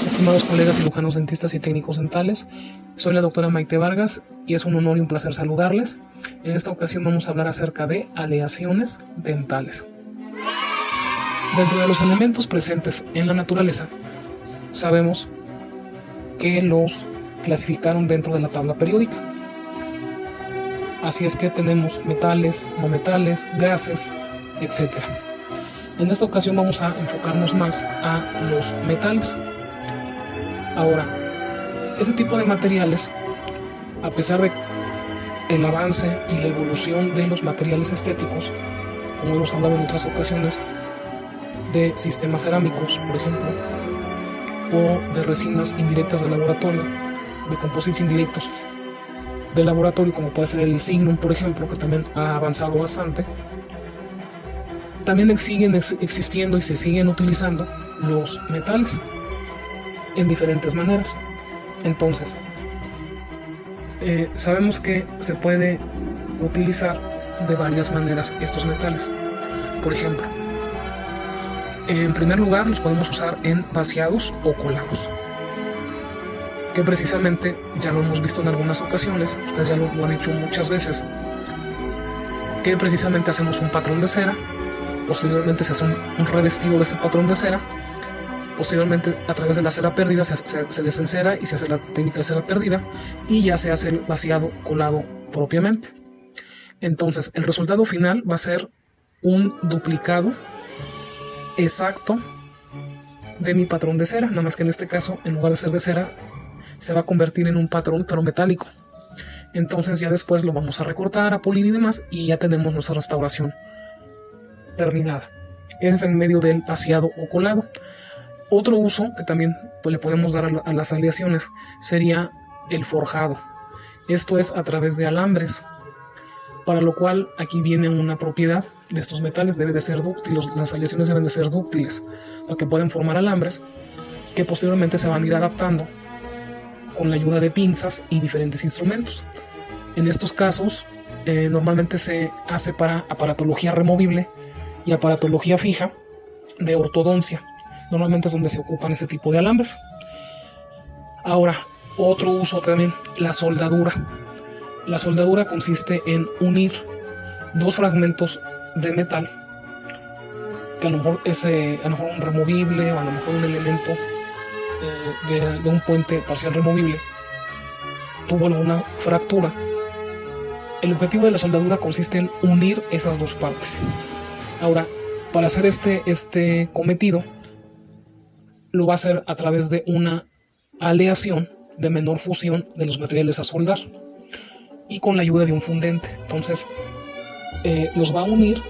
Estimados colegas cirujanos dentistas y técnicos dentales, soy la doctora Maite Vargas y es un honor y un placer saludarles. En esta ocasión vamos a hablar acerca de aleaciones dentales. Dentro de los elementos presentes en la naturaleza, sabemos que los clasificaron dentro de la tabla periódica. Así es que tenemos metales, no metales, gases, etc. En esta ocasión vamos a enfocarnos más a los metales. Ahora, este tipo de materiales, a pesar de el avance y la evolución de los materiales estéticos, como hemos hablado en otras ocasiones, de sistemas cerámicos, por ejemplo, o de resinas indirectas de laboratorio, de composites indirectos de laboratorio, como puede ser el Signum, por ejemplo, que también ha avanzado bastante, también siguen existiendo y se siguen utilizando los metales en diferentes maneras. Entonces, sabemos que se puede utilizar de varias maneras estos metales. Por ejemplo, en primer lugar los podemos usar en vaciados o colados, que precisamente ya lo hemos visto en algunas ocasiones, ustedes ya lo han hecho muchas veces, que precisamente hacemos un patrón de cera, posteriormente se hace un revestido de ese patrón de cera, posteriormente a través de la cera perdida se desencera y se hace la técnica de cera perdida y ya se hace el vaciado colado propiamente. Entonces el resultado final va a ser un duplicado exacto de mi patrón de cera, nada más que en este caso, en lugar de ser de cera, se va a convertir en un patrón pero metálico. Entonces ya después lo vamos a recortar, a pulir y demás, y ya tenemos nuestra restauración terminada. Ese es en medio del vaciado o colado. Otro uso que también le podemos dar a las aleaciones sería el forjado. Esto es a través de alambres, para lo cual aquí viene una propiedad de estos metales: debe de ser dúctil, las aleaciones deben de ser dúctiles, para que puedan formar alambres que posteriormente se van a ir adaptando con la ayuda de pinzas y diferentes instrumentos. En estos casos normalmente se hace para aparatología removible y aparatología fija de ortodoncia. Normalmente es donde se ocupan ese tipo de alambres. Ahora, otro uso también, la soldadura. La soldadura consiste en unir dos fragmentos de metal, que a lo mejor es un removible o a lo mejor un elemento de un puente parcial removible tuvo alguna fractura. El objetivo de la soldadura consiste en unir esas dos partes. Ahora, para hacer este cometido, lo va a hacer a través de una aleación de menor fusión de los materiales a soldar y con la ayuda de un fundente. Entonces los va a unir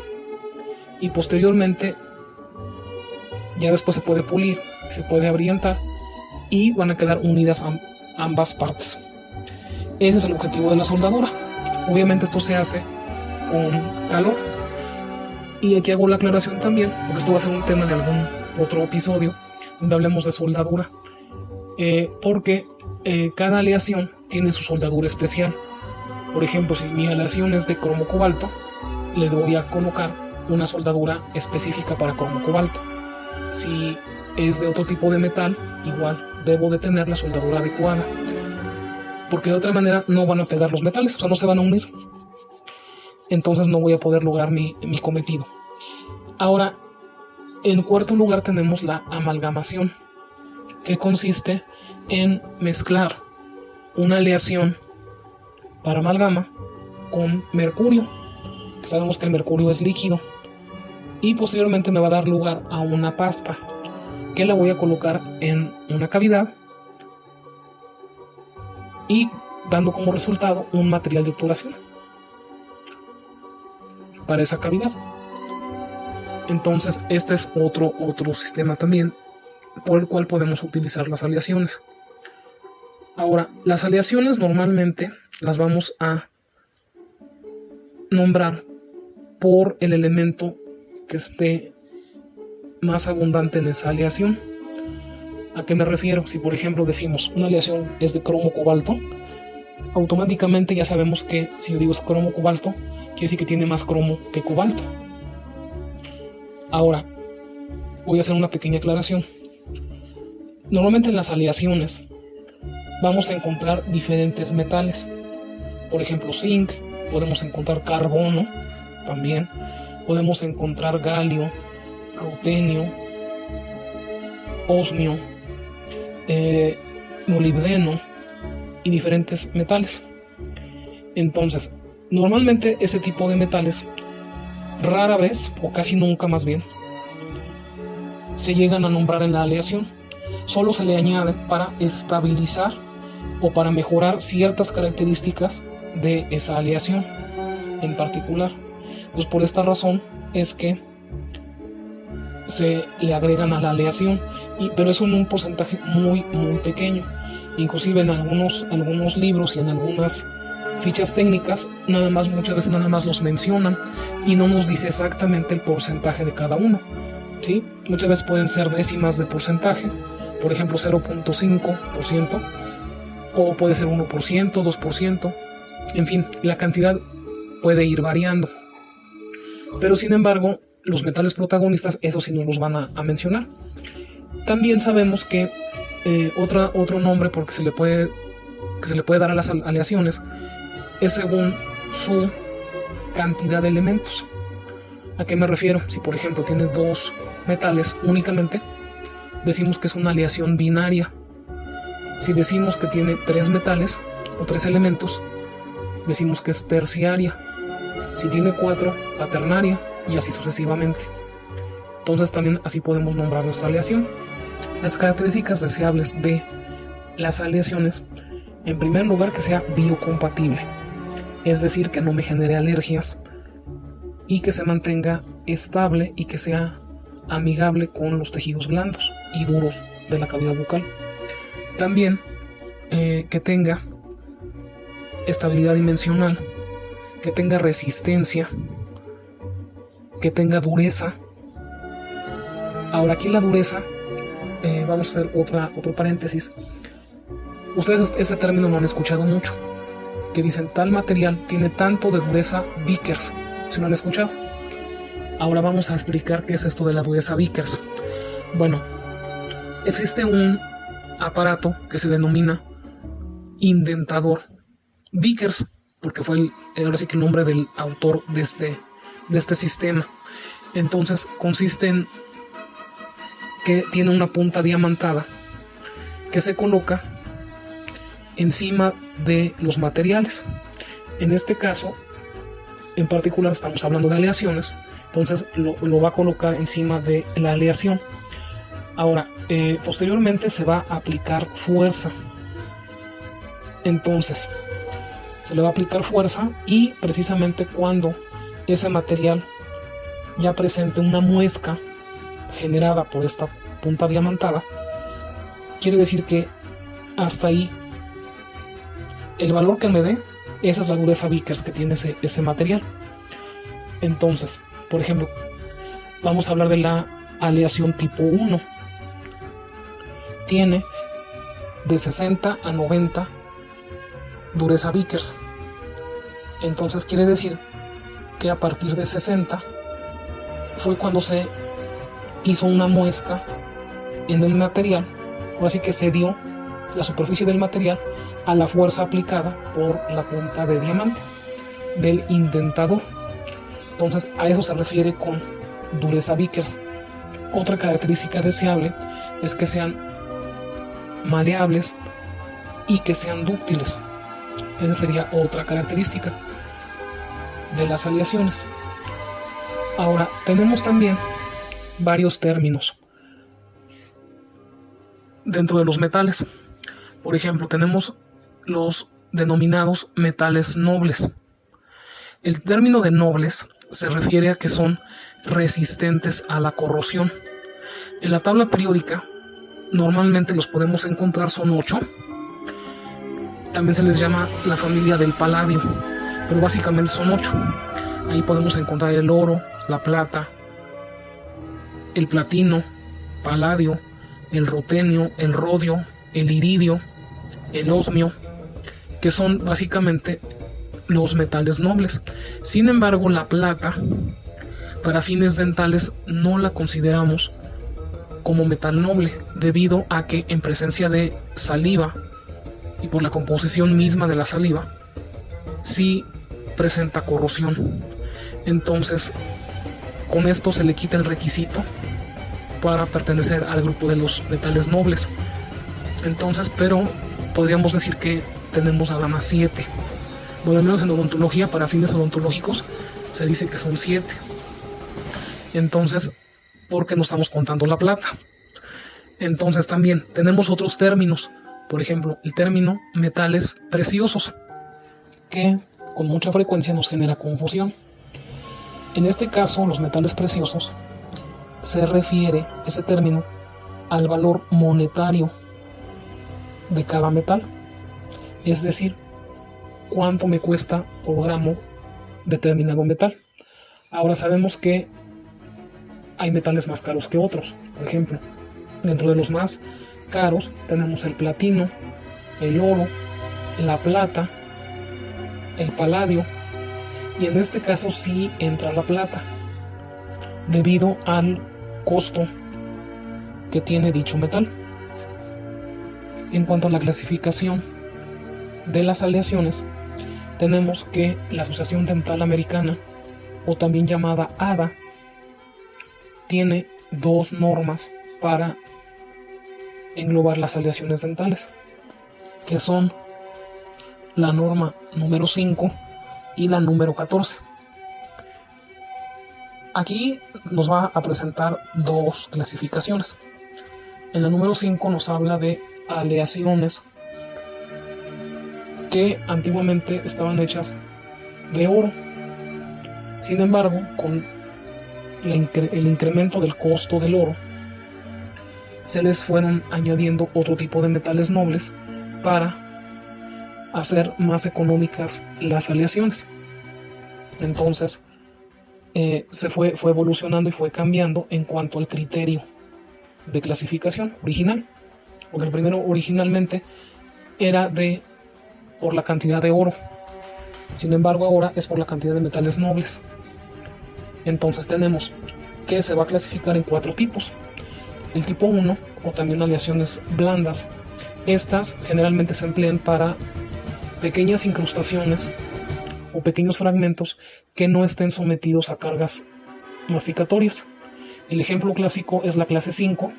y posteriormente ya después se puede pulir, se puede abrillantar y van a quedar unidas ambas partes. Ese es el objetivo de la soldadura. Obviamente esto se hace con calor, y aquí hago la aclaración también, porque esto va a ser un tema de algún otro episodio donde hablemos de soldadura, porque cada aleación tiene su soldadura especial. Por ejemplo, si mi aleación es de cromo cobalto, le voy a colocar una soldadura específica para cromo cobalto. Si es de otro tipo de metal, igual debo de tener la soldadura adecuada, porque de otra manera no van a pegar los metales, o sea, no se van a unir. Entonces no voy a poder lograr mi cometido. Ahora, en cuarto lugar tenemos la amalgamación, que consiste en mezclar una aleación para amalgama con mercurio, que sabemos que el mercurio es líquido, y posteriormente me va a dar lugar a una pasta que la voy a colocar en una cavidad y dando como resultado un material de obturación para esa cavidad. Entonces este es otro sistema también por el cual podemos utilizar las aleaciones. Ahora, las aleaciones normalmente las vamos a nombrar por el elemento que esté más abundante en esa aleación. ¿A qué me refiero? Si por ejemplo decimos una aleación es de cromo cobalto, automáticamente ya sabemos que si yo digo es cromo cobalto, quiere decir que tiene más cromo que cobalto. Ahora, voy a hacer una pequeña aclaración. Normalmente en las aleaciones vamos a encontrar diferentes metales. Por ejemplo, zinc, podemos encontrar carbono también, podemos encontrar galio, rutenio, osmio, molibdeno y diferentes metales. Entonces, normalmente ese tipo de metales rara vez, o casi nunca más bien, se llegan a nombrar en la aleación. Solo se le añade para estabilizar o para mejorar ciertas características de esa aleación en particular. Pues por esta razón es que se le agregan a la aleación, pero eso en un porcentaje muy pequeño. Inclusive en algunos libros y en algunas fichas técnicas muchas veces nada más los mencionan y no nos dice exactamente el porcentaje de cada uno, ¿sí? Muchas veces pueden ser décimas de porcentaje, por ejemplo 0.5%, o puede ser 1%, 2%, en fin, la cantidad puede ir variando. Pero sin embargo, los metales protagonistas, eso sí no los van a mencionar. También sabemos que otro nombre que se le puede dar a las aleaciones es según su cantidad de elementos. ¿A qué me refiero? Si por ejemplo tiene 2 metales únicamente, decimos que es una aleación binaria. Si decimos que tiene 3 metales o 3 elementos, decimos que es terciaria. Si tiene 4, cuaternaria, y así sucesivamente. Entonces también así podemos nombrar nuestra aleación. Las características deseables de las aleaciones: en primer lugar, que sea biocompatible, es decir, que no me genere alergias y que se mantenga estable y que sea amigable con los tejidos blandos y duros de la cavidad bucal. También que tenga estabilidad dimensional, que tenga resistencia, que tenga dureza. Ahora aquí la dureza, vamos a hacer otro paréntesis. Ustedes este término lo han escuchado mucho, que dicen tal material tiene tanto de dureza Vickers. ¿Se lo han escuchado? Ahora vamos a explicar qué es esto de la dureza Vickers. Bueno, existe un aparato que se denomina indentador Vickers, porque fue ahora sí que el nombre del autor de este sistema. Entonces consiste en que tiene una punta diamantada que se coloca encima de los materiales. En este caso en particular estamos hablando de aleaciones, entonces lo va a colocar encima de la aleación. Ahora posteriormente se va a aplicar fuerza. Entonces se le va a aplicar fuerza, y precisamente cuando ese material ya presente una muesca generada por esta punta diamantada, quiere decir que hasta ahí el valor que me dé, esa es la dureza Vickers que tiene ese material. Entonces, por ejemplo, vamos a hablar de la aleación tipo 1. Tiene de 60 a 90 dureza Vickers. Entonces quiere decir que a partir de 60 fue cuando se hizo una muesca en el material. Ahora sí que se dio la superficie del material a la fuerza aplicada por la punta de diamante del indentador. Entonces a eso se refiere con dureza Vickers. Otra característica deseable es que sean maleables y que sean dúctiles. Esa sería otra característica de las aleaciones. Ahora tenemos también varios términos dentro de los metales. Por ejemplo, tenemos los denominados metales nobles. El término de nobles se refiere a que son resistentes a la corrosión. En la tabla periódica normalmente los podemos encontrar, son 8. También se les llama la familia del paladio, pero básicamente son 8. Ahí podemos encontrar el oro, la plata, el platino, paladio, el rutenio, el rodio, el iridio, el osmio, que son básicamente los metales nobles. Sin embargo, la plata, para fines dentales, no la consideramos como metal noble, debido a que en presencia de saliva y por la composición misma de la saliva, sí presenta corrosión. Entonces, con esto se le quita el requisito para pertenecer al grupo de los metales nobles. Entonces, pero podríamos decir que tenemos nada más 7. Bueno, al menos en odontología, para fines odontológicos, se dice que son 7. Entonces, porque no estamos contando la plata. Entonces también tenemos otros términos. Por ejemplo, el término metales preciosos, que con mucha frecuencia nos genera confusión. En este caso, los metales preciosos se refiere ese término al valor monetario de cada metal. Es decir, cuánto me cuesta por gramo determinado metal. Ahora sabemos que hay metales más caros que otros. Por ejemplo, dentro de los más caros tenemos el platino, el oro, la plata, el paladio, y en este caso sí entra la plata, debido al costo que tiene dicho metal. En cuanto a la clasificación de las aleaciones, tenemos que la Asociación Dental Americana, o también llamada ADA, tiene 2 normas para englobar las aleaciones dentales, que son la norma número 5 y la número 14. Aquí nos va a presentar 2 clasificaciones. En la número 5 nos habla de aleaciones que antiguamente estaban hechas de oro. Sin embargo, con el incremento del costo del oro, se les fueron añadiendo otro tipo de metales nobles para hacer más económicas las aleaciones. Entonces se fue evolucionando y fue cambiando en cuanto al criterio de clasificación original, porque el primero originalmente era por la cantidad de oro. Sin embargo, ahora es por la cantidad de metales nobles. Entonces tenemos que se va a clasificar en 4 tipos. El tipo 1, o también aleaciones blandas. Estas generalmente se emplean para pequeñas incrustaciones o pequeños fragmentos que no estén sometidos a cargas masticatorias. El ejemplo clásico es la clase 5,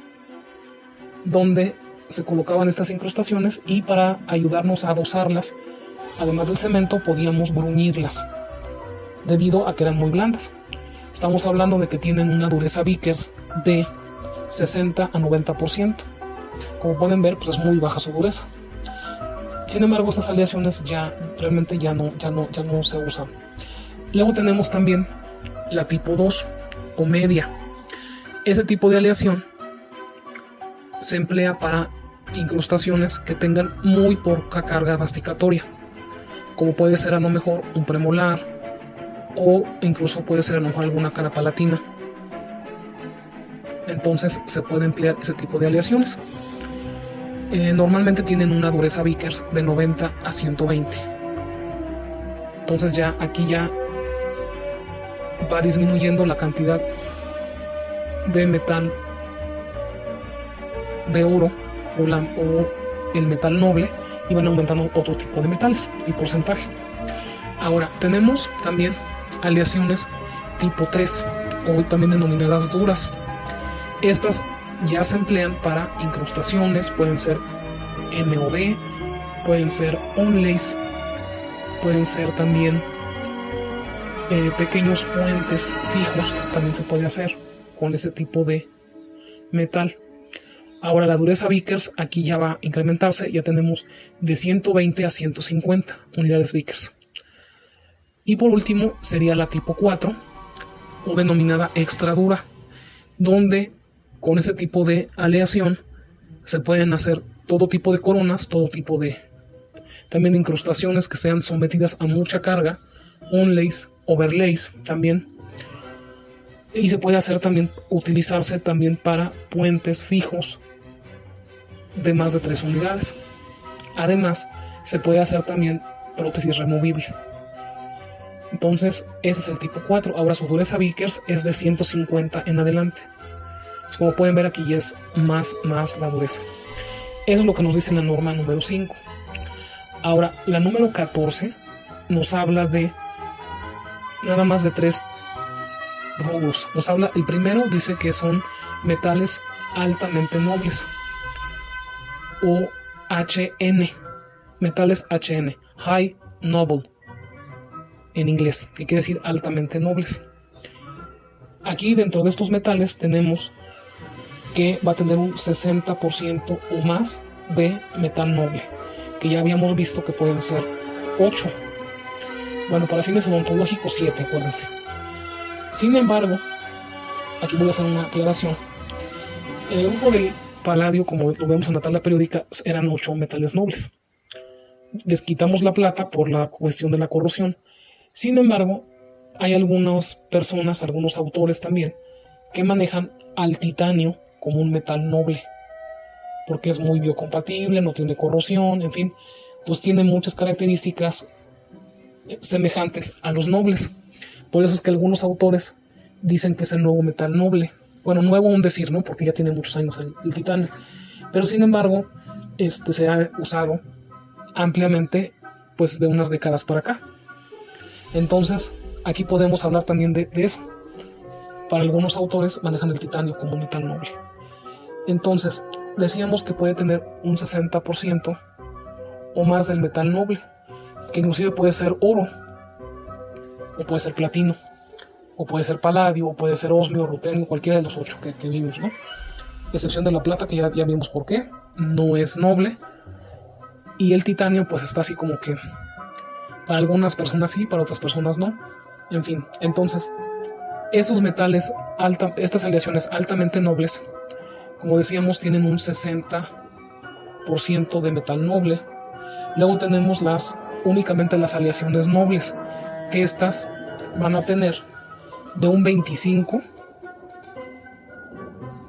donde se colocaban estas incrustaciones y para ayudarnos a adosarlas, además del cemento, podíamos bruñirlas, debido a que eran muy blandas. Estamos hablando de que tienen una dureza Vickers de 60 a 90%. Como pueden ver, pues es muy baja su dureza. Sin embargo, estas aleaciones realmente ya no se usan. Luego tenemos también la tipo 2 o media. Ese tipo de aleación se emplea para incrustaciones que tengan muy poca carga masticatoria, como puede ser a lo mejor un premolar, o incluso puede ser a lo mejor alguna cara palatina. Entonces se puede emplear ese tipo de aleaciones. Normalmente tienen una dureza Vickers de 90 a 120. Entonces aquí va disminuyendo la cantidad de metal de oro o el metal noble, y van aumentando otro tipo de metales y porcentaje. Ahora tenemos también aleaciones tipo 3, o también denominadas duras. Estas ya se emplean para incrustaciones, pueden ser MOD, pueden ser onlays, pueden ser también pequeños puentes fijos, también se puede hacer con ese tipo de metal. Ahora la dureza Vickers aquí ya va a incrementarse, ya tenemos de 120 a 150 unidades Vickers. Y por último sería la tipo 4, o denominada extra dura, donde con ese tipo de aleación se pueden hacer todo tipo de coronas, todo tipo de también de incrustaciones que sean sometidas a mucha carga, onlays, overlays también. Y se puede hacer también, utilizarse también para puentes fijos de más de 3 unidades. Además, se puede hacer también prótesis removible. Entonces, ese es el tipo 4. Ahora su dureza Vickers es de 150 en adelante. Pues como pueden ver, aquí ya es más la dureza. Eso es lo que nos dice la norma número 5. Ahora, la número 14 nos habla de nada más de 3 rubros. El primero dice que son metales altamente nobles, o HN, metales HN, High Noble, en inglés, que quiere decir altamente nobles. Aquí dentro de estos metales tenemos que va a tener un 60% o más de metal noble, que ya habíamos visto que pueden ser 8. Bueno, para fines odontológicos 7, acuérdense. Sin embargo, aquí voy a hacer una aclaración. En el grupo del paladio, como lo vemos en la tabla periódica, eran 8 metales nobles. Les quitamos la plata por la cuestión de la corrosión. Sin embargo, hay algunas personas, algunos autores también, que manejan al titanio como un metal noble, porque es muy biocompatible, no tiene corrosión, en fin, pues tiene muchas características semejantes a los nobles. Por eso es que algunos autores dicen que es el nuevo metal noble. Bueno, nuevo aún decir, ¿no? Porque ya tiene muchos años el titanio. Pero sin embargo, se ha usado ampliamente, pues de unas décadas para acá. Entonces, aquí podemos hablar también de eso. Para algunos autores manejan el titanio como metal noble. Entonces, decíamos que puede tener un 60% o más del metal noble, que inclusive puede ser oro, o puede ser platino, o puede ser paladio, o puede ser osmio, rutenio, cualquiera de los 8 que vimos, ¿no? Excepción de la plata, que ya vimos por qué, no es noble. Y el titanio pues está así como que para algunas personas sí, para otras personas no. En fin, entonces estos metales, estas aleaciones altamente nobles, como decíamos, tienen un 60% de metal noble. Luego tenemos únicamente las aleaciones nobles, que estas van a tener de un 25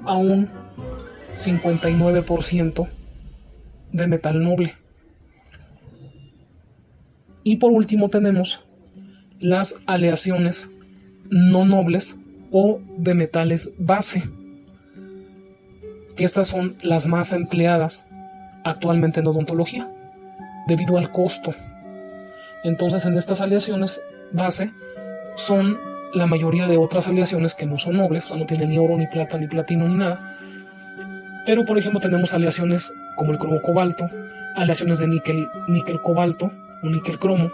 a un 59% de metal noble. Y por último tenemos las aleaciones no nobles o de metales base, que estas son las más empleadas actualmente en odontología debido al costo. Entonces, en estas aleaciones base son la mayoría de otras aleaciones que no son nobles, o sea, no tienen ni oro, ni plata, ni platino, ni nada. Pero, por ejemplo, tenemos aleaciones como el cromo cobalto, aleaciones de níquel cobalto o níquel cromo,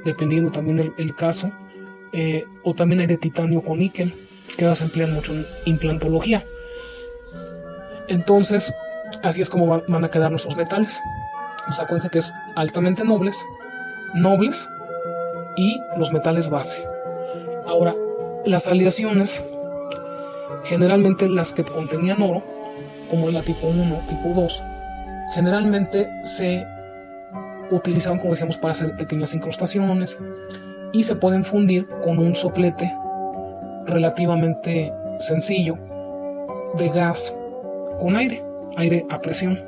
dependiendo también el caso, o también hay de titanio con níquel, que se emplean mucho en implantología. Entonces, así es como van a quedar nuestros metales. O sea, acuérdense que es altamente nobles y los metales base. Ahora, las aleaciones, generalmente las que contenían oro, como la tipo 1, tipo 2, generalmente se utilizaban, como decíamos, para hacer pequeñas incrustaciones y se pueden fundir con un soplete relativamente sencillo de gas con aire a presión.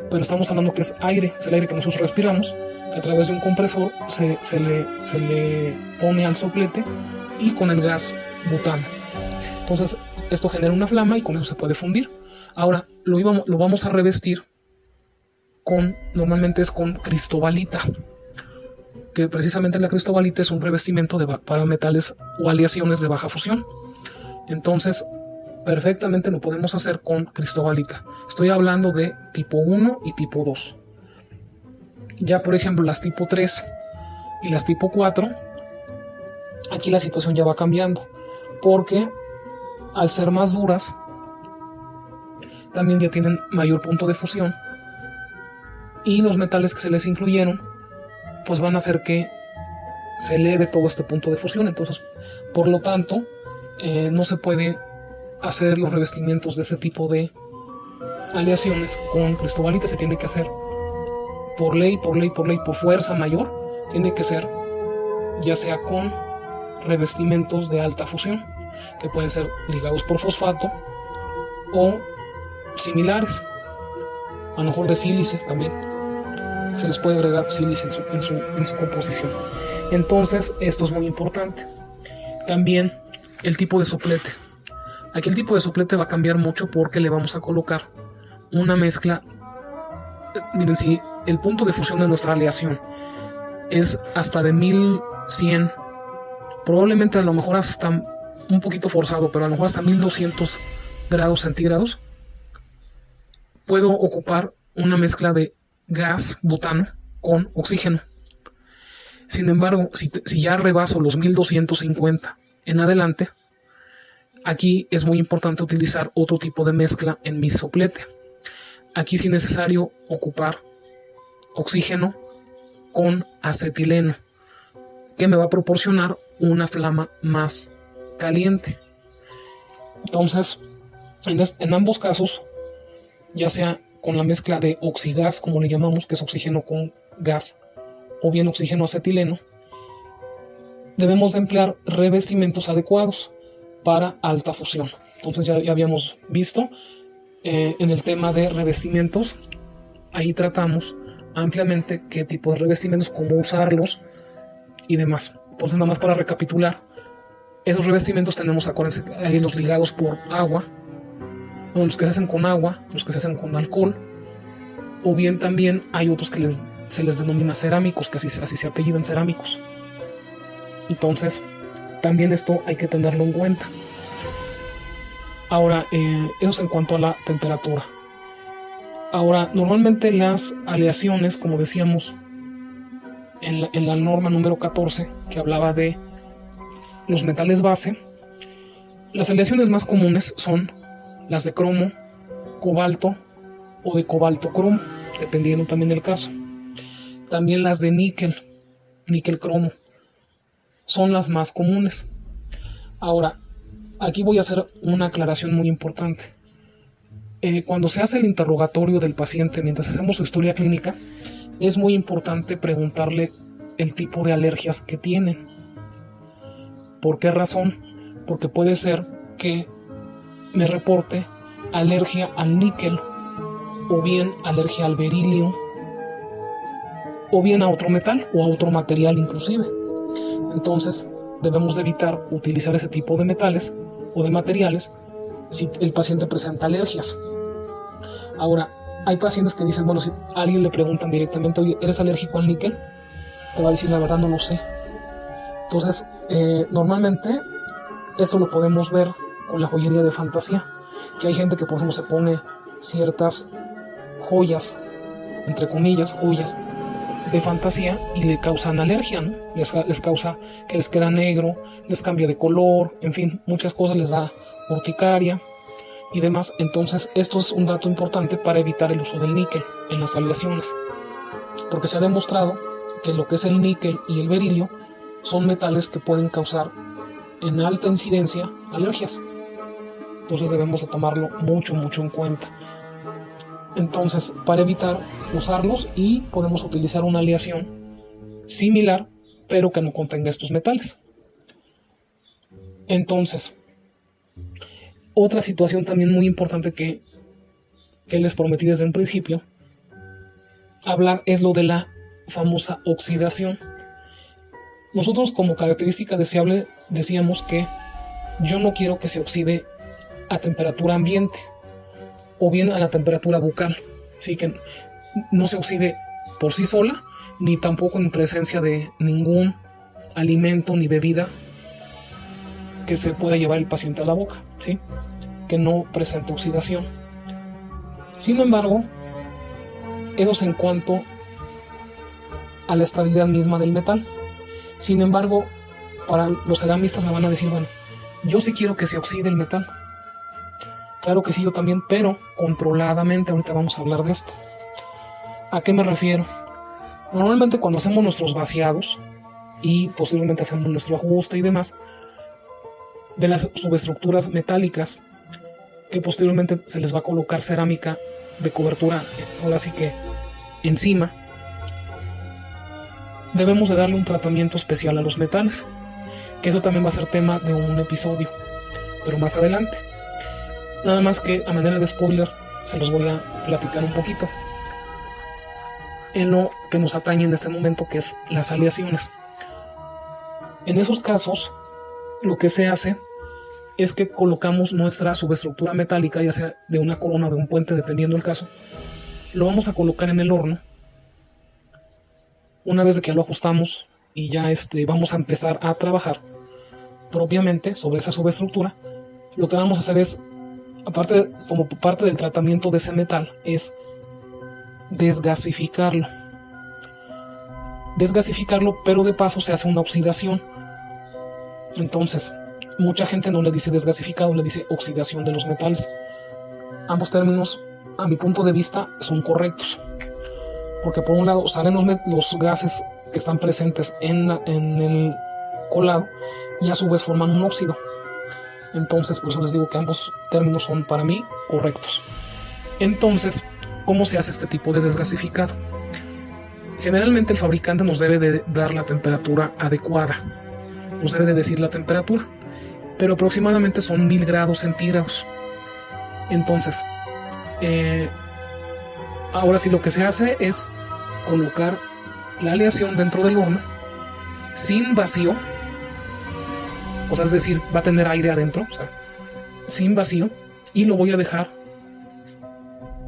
Pero estamos hablando que es aire, es el aire que nosotros respiramos, que a través de un compresor se le pone al soplete y con el gas butano. Entonces esto genera una flama y con eso se puede fundir. Ahora lo vamos a revestir normalmente es con cristobalita, que precisamente la cristobalita es un revestimiento para metales o aleaciones de baja fusión. Entonces perfectamente lo podemos hacer con cristobalita. Estoy hablando de tipo 1 y tipo 2. Ya por ejemplo las tipo 3 y las tipo 4, aquí la situación ya va cambiando, porque al ser más duras también ya tienen mayor punto de fusión, y los metales que se les incluyeron pues van a hacer que se eleve todo este punto de fusión. Entonces, por lo tanto, no se puede hacer los revestimientos de ese tipo de aleaciones con cristobalita. Se tiene que hacer por ley, por fuerza mayor, tiene que ser ya sea con revestimientos de alta fusión, que pueden ser ligados por fosfato o similares, a lo mejor de sílice también. Se les puede agregar sílice en su composición. Entonces esto es muy importante. También el tipo de soplete. Aquí el tipo de soplete va a cambiar mucho porque le vamos a colocar una mezcla. Miren, si el punto de fusión de nuestra aleación es hasta de 1100, probablemente a lo mejor hasta un poquito forzado, pero a lo mejor hasta 1200 grados centígrados, puedo ocupar una mezcla de gas butano con oxígeno. Sin embargo, si ya rebaso los 1250 en adelante, aquí es muy importante utilizar otro tipo de mezcla en mi soplete. Aquí sí es necesario ocupar oxígeno con acetileno, que me va a proporcionar una flama más caliente. Entonces, en ambos casos, ya sea con la mezcla de oxigas, como le llamamos, que es oxígeno con gas, o bien oxígeno acetileno, debemos de emplear revestimientos adecuados para alta fusión. Entonces ya habíamos visto en el tema de revestimientos, ahí tratamos ampliamente qué tipo de revestimientos, cómo usarlos y demás. Entonces, nada más para recapitular, esos revestimientos tenemos, acuérdense, hay los ligados por agua, los que se hacen con agua, los que se hacen con alcohol, o bien también hay otros que se les denomina cerámicos, que así se apellidan cerámicos. Entonces, también esto hay que tenerlo en cuenta. Ahora, eso es en cuanto a la temperatura. Ahora, normalmente las aleaciones, como decíamos en la norma número 14, que hablaba de los metales base, las aleaciones más comunes son las de cromo, cobalto o de cobalto-cromo, dependiendo también del caso. También las de níquel, níquel-cromo, son las más comunes. Ahora, aquí voy a hacer una aclaración muy importante. Cuando se hace el interrogatorio del paciente mientras hacemos su historia clínica, es muy importante preguntarle el tipo de alergias que tienen. ¿Por qué razón? Porque puede ser que me reporte alergia al níquel, o bien alergia al berilio, o bien a otro metal o a otro material inclusive. Entonces debemos de evitar utilizar ese tipo de metales o de materiales si el paciente presenta alergias. Ahora, hay pacientes que dicen, bueno, si a alguien le preguntan directamente, oye, ¿eres alérgico al níquel? Te va a decir, la verdad, no lo sé. Entonces, normalmente esto lo podemos ver con la joyería de fantasía, que hay gente que, por ejemplo, se pone ciertas joyas, entre comillas, joyas de fantasía, y le causan alergia, ¿no? Les causa que les queda negro, les cambia de color, en fin, muchas cosas, les da urticaria y demás. Entonces, esto es un dato importante para evitar el uso del níquel en las aleaciones, porque se ha demostrado que lo que es el níquel y el berilio son metales que pueden causar en alta incidencia alergias. Entonces debemos de tomarlo mucho en cuenta. Entonces, para evitar usarlos, y podemos utilizar una aleación similar, pero que no contenga estos metales. Entonces, otra situación también muy importante que les prometí desde un principio hablar es lo de la famosa oxidación. Nosotros, como característica deseable, decíamos que yo no quiero que se oxide a temperatura ambiente o bien a la temperatura bucal, ¿sí? Que no se oxide por sí sola, ni tampoco en presencia de ningún alimento ni bebida que se pueda llevar el paciente a la boca, ¿sí? Que no presente oxidación. Sin embargo, eso es en cuanto a la estabilidad misma del metal. Sin embargo, para los ceramistas me van a decir, bueno, yo sí quiero que se oxide el metal. Claro que sí, yo también, pero controladamente. Ahorita vamos a hablar de esto. ¿A qué me refiero? Normalmente cuando hacemos nuestros vaciados y posiblemente hacemos nuestro ajuste y demás de las subestructuras metálicas, que posteriormente se les va a colocar cerámica de cobertura, ahora sí que encima, debemos de darle un tratamiento especial a los metales, que eso también va a ser tema de un episodio, pero más adelante. Nada más que a manera de spoiler se los voy a platicar un poquito en lo que nos atañe en este momento, que es las aleaciones. En esos casos, lo que se hace es que colocamos nuestra subestructura metálica, ya sea de una corona o de un puente, dependiendo del caso. Lo vamos a colocar en el horno. Una vez de que ya lo ajustamos y ya vamos a empezar a trabajar propiamente sobre esa subestructura, lo que vamos a hacer es, aparte, como parte del tratamiento de ese metal, es desgasificarlo. Pero de paso se hace una oxidación. Entonces, mucha gente no le dice desgasificado, le dice oxidación de los metales. Ambos términos, a mi punto de vista, son correctos. Porque por un lado salen los gases que están presentes en el colado y a su vez forman un óxido. Entonces, por eso les digo que ambos términos son para mí correctos. Entonces, ¿cómo se hace este tipo de desgasificado? Generalmente el fabricante nos debe de dar la temperatura adecuada. Nos debe de decir la temperatura. Pero aproximadamente son 1000 grados centígrados. Entonces, ahora sí lo que se hace es colocar la aleación dentro del horno sin vacío. O sea, es decir, va a tener aire adentro, o sea, sin vacío. Y lo voy a dejar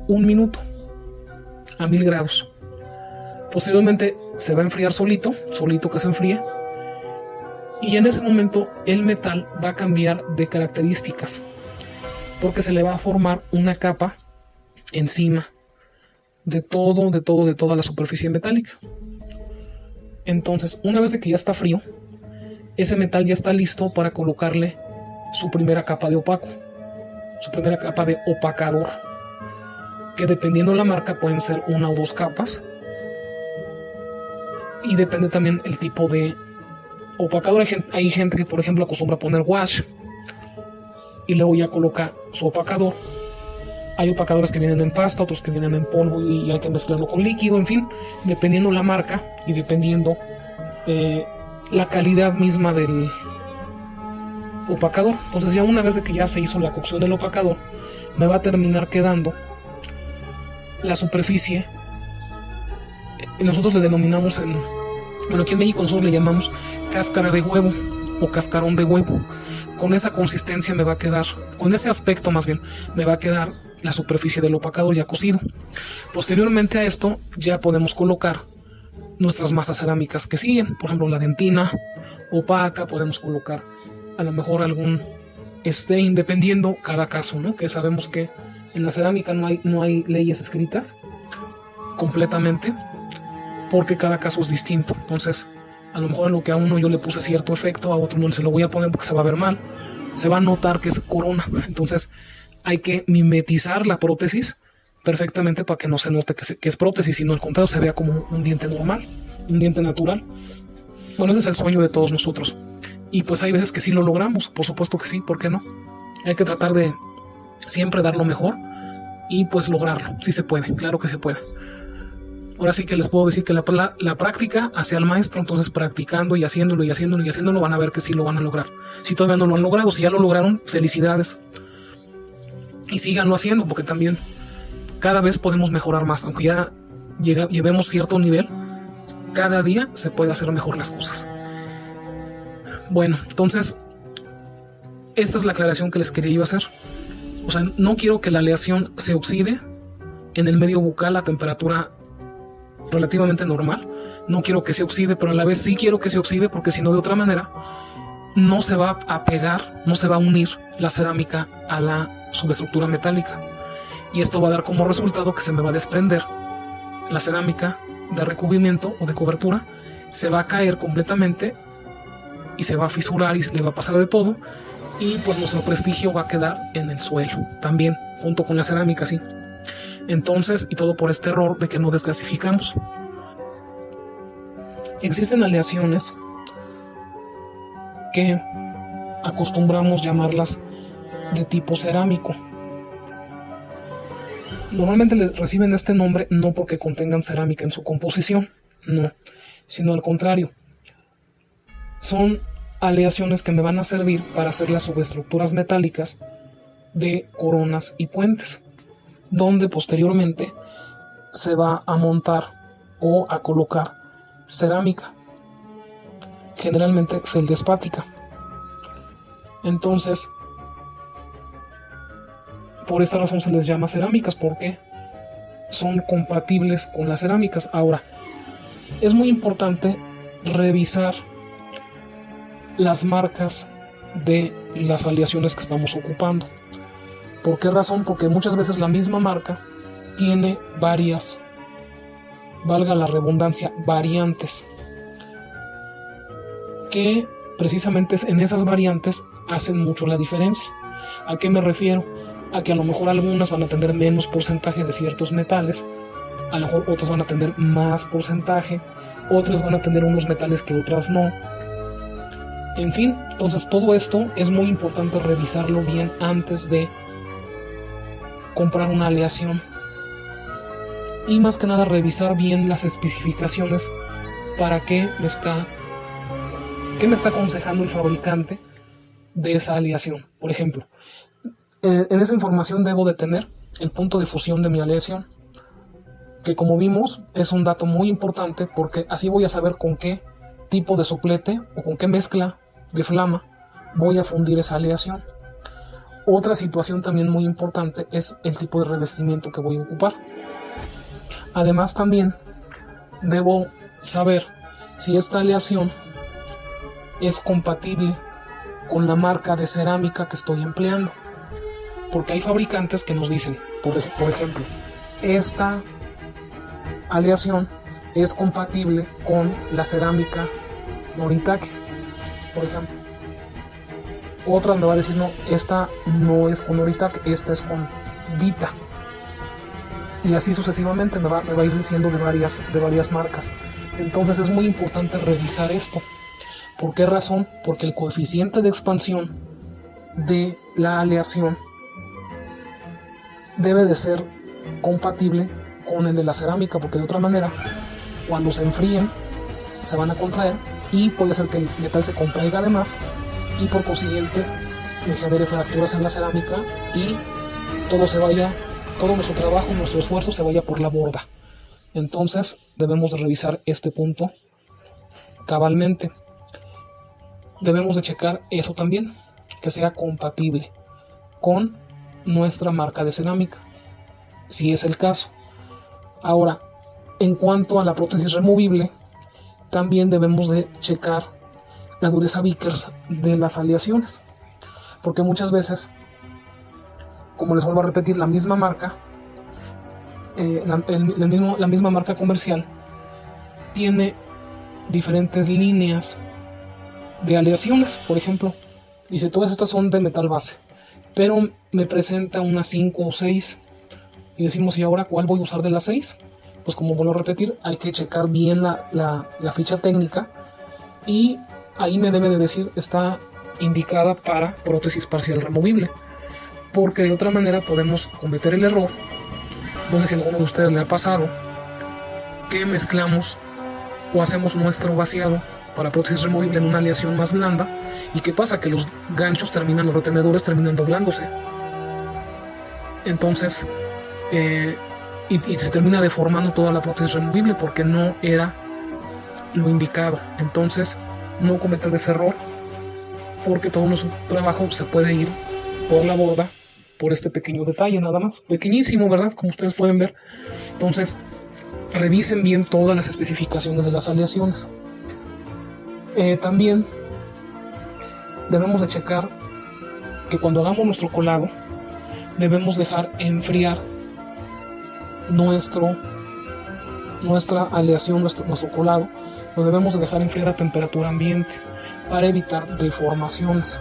1 minuto a 1000 grados. Posteriormente se va a enfriar solito que se enfríe. Y en ese momento el metal va a cambiar de características, porque se le va a formar una capa encima de toda la superficie metálica. Entonces, una vez de que ya está frío, ese metal ya está listo para colocarle su primera capa de opaco, su primera capa de opacador, que dependiendo de la marca pueden ser 1 o 2 capas, y depende también el tipo de opacador. Hay gente que, por ejemplo, acostumbra a poner wash y luego ya coloca su opacador. Hay opacadores que vienen en pasta, otros que vienen en polvo y hay que mezclarlo con líquido. En fin, dependiendo la marca y dependiendo la calidad misma del opacador. Entonces, ya una vez de que ya se hizo la cocción del opacador, me va a terminar quedando la superficie. Nosotros le denominamos aquí en México nosotros le llamamos cáscara de huevo o cascarón de huevo. Con esa consistencia me va a quedar, con ese aspecto más bien, me va a quedar la superficie del opacador ya cocido. Posteriormente a esto ya podemos colocar nuestras masas cerámicas que siguen, por ejemplo la dentina opaca, podemos colocar a lo mejor algún stain, dependiendo cada caso, ¿no? Que sabemos que en la cerámica no hay leyes escritas completamente, porque cada caso es distinto. Entonces, a lo mejor a lo que a uno yo le puse cierto efecto, a otro no se lo voy a poner porque se va a ver mal, se va a notar que es corona. Entonces hay que mimetizar la prótesis perfectamente para que no se note que es prótesis, sino al contrario se vea como un diente normal, un diente natural. Bueno, ese es el sueño de todos nosotros. Y pues hay veces que sí lo logramos, por supuesto que sí, ¿por qué no? Hay que tratar de siempre dar lo mejor y pues lograrlo, sí se puede, claro que se puede. Ahora sí que les puedo decir que la práctica hacia el maestro. Entonces, practicando y haciéndolo van a ver que sí lo van a lograr. Si todavía no lo han logrado, si ya lo lograron, felicidades. Y síganlo haciendo, porque también cada vez podemos mejorar más. Aunque ya llevemos cierto nivel, cada día se puede hacer mejor las cosas. Bueno, entonces, esta es la aclaración que les quería yo hacer. O sea, no quiero que la aleación se oxide en el medio bucal a temperatura relativamente normal. No quiero que se oxide, pero a la vez sí quiero que se oxide, porque si no, de otra manera no se va a pegar, no se va a unir la cerámica a la subestructura metálica, y esto va a dar como resultado que se me va a desprender la cerámica de recubrimiento o de cobertura, se va a caer completamente y se va a fisurar y le va a pasar de todo, y pues nuestro prestigio va a quedar en el suelo también, junto con la cerámica, sí. Entonces, y todo por este error de que no desgasificamos. Existen aleaciones que acostumbramos llamarlas de tipo cerámico. Normalmente reciben este nombre no porque contengan cerámica en su composición, no, sino al contrario. Son aleaciones que me van a servir para hacer las subestructuras metálicas de coronas y puentes, donde posteriormente se va a montar o a colocar cerámica, generalmente feldespática. Entonces, Por esta razón se les llama cerámicas, porque son compatibles con las cerámicas. Ahora, es muy importante revisar las marcas de las aleaciones que estamos ocupando. ¿Por qué razón? Porque muchas veces la misma marca tiene varias, valga la redundancia, variantes, que precisamente en esas variantes hacen mucho la diferencia. ¿A qué me refiero? A que a lo mejor algunas van a tener menos porcentaje de ciertos metales, a lo mejor otras van a tener más porcentaje, otras van a tener unos metales que otras no. En fin, entonces todo esto es muy importante revisarlo bien antes de comprar una aleación. Y más que nada revisar bien las especificaciones para qué me está aconsejando el fabricante de esa aleación. Por ejemplo, en esa información debo de tener el punto de fusión de mi aleación, que como vimos es un dato muy importante, porque así voy a saber con qué tipo de soplete o con qué mezcla de flama voy a fundir esa aleación. Otra situación también muy importante es el tipo de revestimiento que voy a ocupar. Además, también debo saber si esta aleación es compatible con la marca de cerámica que estoy empleando, porque hay fabricantes que nos dicen, por ejemplo, esta aleación es compatible con la cerámica Noritake, por ejemplo. Otra me va a decir, no, esta no es con Noritake, esta es con Vita. Y así sucesivamente me va a ir diciendo de varias marcas. Entonces es muy importante revisar esto. ¿Por qué razón? Porque el coeficiente de expansión de la aleación debe de ser compatible con el de la cerámica, porque de otra manera, cuando se enfríen, se van a contraer y puede ser que el metal se contraiga además, y por consiguiente me genere fracturas en la cerámica y todo nuestro trabajo, nuestro esfuerzo se vaya por la borda. Entonces debemos de revisar este punto cabalmente. Debemos de checar eso también, que sea compatible con nuestra marca de cerámica, si es el caso. Ahora, en cuanto a la prótesis removible, también debemos de checar la dureza Vickers de las aleaciones, porque muchas veces, como les vuelvo a repetir, la misma marca, la misma marca comercial tiene diferentes líneas de aleaciones. Por ejemplo, dice, todas estas son de metal base, pero me presenta unas 5 o 6 y decimos, ¿y ahora cuál voy a usar de las 6? Pues como vuelvo a repetir, hay que checar bien la ficha técnica, y ahí me debe de decir, está indicada para prótesis parcial removible, porque de otra manera podemos cometer el error, donde si a alguno de ustedes le ha pasado, que mezclamos o hacemos nuestro vaciado para prótesis removible en una aleación más blanda, y ¿qué pasa? Que los ganchos los retenedores terminan doblándose, entonces y se termina deformando toda la prótesis removible porque no era lo indicado. Entonces no cometer ese error, porque todo nuestro trabajo se puede ir por la borda por este pequeño detalle, nada más, pequeñísimo, ¿verdad? Como ustedes pueden ver. Entonces revisen bien todas las especificaciones de las aleaciones. También debemos de checar que cuando hagamos nuestro colado debemos dejar enfriar nuestra aleación, nuestro colado. Lo debemos de dejar enfriar a temperatura ambiente para evitar deformaciones,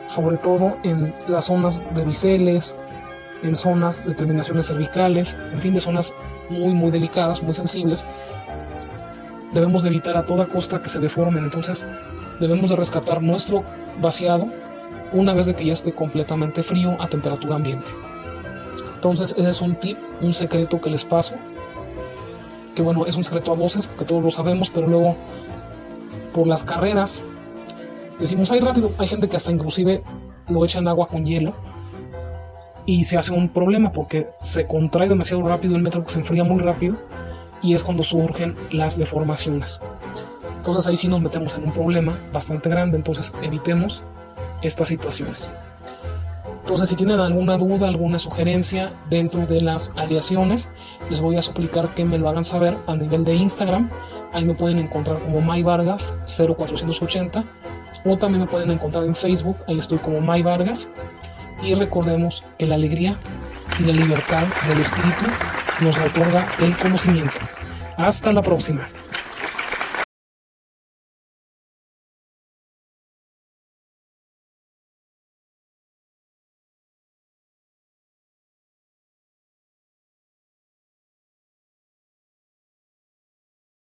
sobre todo en las zonas de biseles, en zonas de terminaciones cervicales, en fin, de zonas muy delicadas, muy sensibles. Debemos de evitar a toda costa que se deformen. Entonces debemos de rescatar nuestro vaciado una vez de que ya esté completamente frío a temperatura ambiente. Entonces ese es un tip, un secreto que les paso, que bueno, es un secreto a voces porque todos lo sabemos, pero luego por las carreras decimos, ay, rápido. Hay gente que hasta inclusive lo echa en agua con hielo y se hace un problema porque se contrae demasiado rápido el metal, que se enfría muy rápido, y es cuando surgen las deformaciones. Entonces ahí sí nos metemos en un problema bastante grande. Entonces evitemos estas situaciones. Entonces, si tienen alguna duda, alguna sugerencia dentro de las aleaciones, les voy a suplicar que me lo hagan saber a nivel de Instagram. Ahí me pueden encontrar como MyVargas 0480, o también me pueden encontrar en Facebook, ahí estoy como MyVargas. Y recordemos que la alegría y la libertad del espíritu nos otorga el conocimiento. Hasta la próxima.